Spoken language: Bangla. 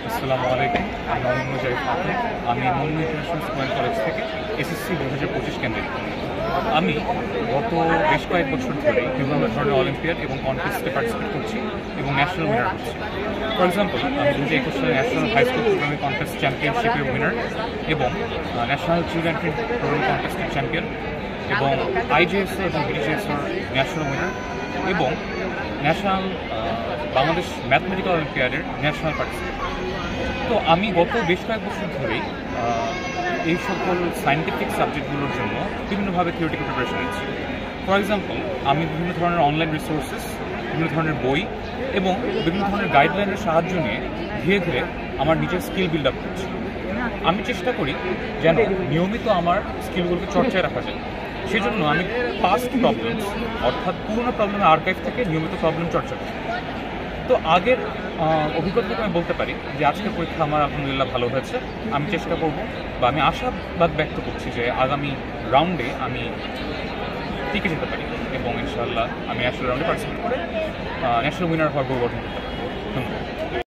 আসসালামু আলাইকুম। আমি অনন্য জারিফ খাতুন। আমি মন্নু ইন্টারন্যাশনাল স্কুল কলেজ থেকে এসএসসি 2025 কেন্দ্রে। আমি গত বেশ কয়েক বছর ধরে বিভিন্ন ধরনের অলিম্পিয়াড এবং কন্টেস্টে পার্টিসিপেট করছি এবং ন্যাশনাল উইনার হচ্ছি। ফর এক্সাম্পল, আমি 2021 সালে national high school programming contest চ্যাম্পিয়নশিপের উইনার এবং ন্যাশনাল চিলড্রেন প্রোগ্রামিং কন্টেস্টের চ্যাম্পিয়ন এবং আইজিএসআর এবং বিডিজিএসআর ন্যাশনাল উইনার এবং ন্যাশনাল বাংলাদেশ ম্যাথমেটিক্যাল অলিম্পিয়াডের ন্যাশনাল পার্টিসিপেট। তো আমি গত বেশ কয়েক বছর ধরেই এই সকল সায়েন্টিফিক সাবজেক্টগুলোর জন্য বিভিন্নভাবে থিওরিটিক্যাল প্রিপারেশন নিচ্ছি। ফর এক্সাম্পল, আমি বিভিন্ন ধরনের অনলাইন রিসোর্সেস, বিভিন্ন ধরনের বই এবং বিভিন্ন ধরনের গাইডলাইনের সাহায্য নিয়ে ধীরে ধীরে আমার নিজের স্কিল বিল্ড আপ করছি। আমি চেষ্টা করি যেন নিয়মিত আমার স্কিলগুলোকে চর্চায় রাখা যায়। সেজন্য আমি পাস্ট প্রবলেমস অর্থাৎ পুরোনো প্রবলেমের আর্কাইভ থেকে নিয়মিত প্রবলেম চর্চা করি। তো আগের অভিজ্ঞতা থেকে আমি বলতে পারি যে আজকের পরীক্ষা আমার আলহামদুলিল্লাহ ভালো হয়েছে। আমি চেষ্টা করব বা আমি আশাবাদ ব্যক্ত করছি যে আগামী রাউন্ডে আমি টিকে যেতে পারি এবং ইনশাআল্লাহ আমি ন্যাশনাল রাউন্ডে পার্টিসিপেট করে ন্যাশনাল উইনার হওয়ার গৌরব অর্জন করতে পারবো। ধন্যবাদ।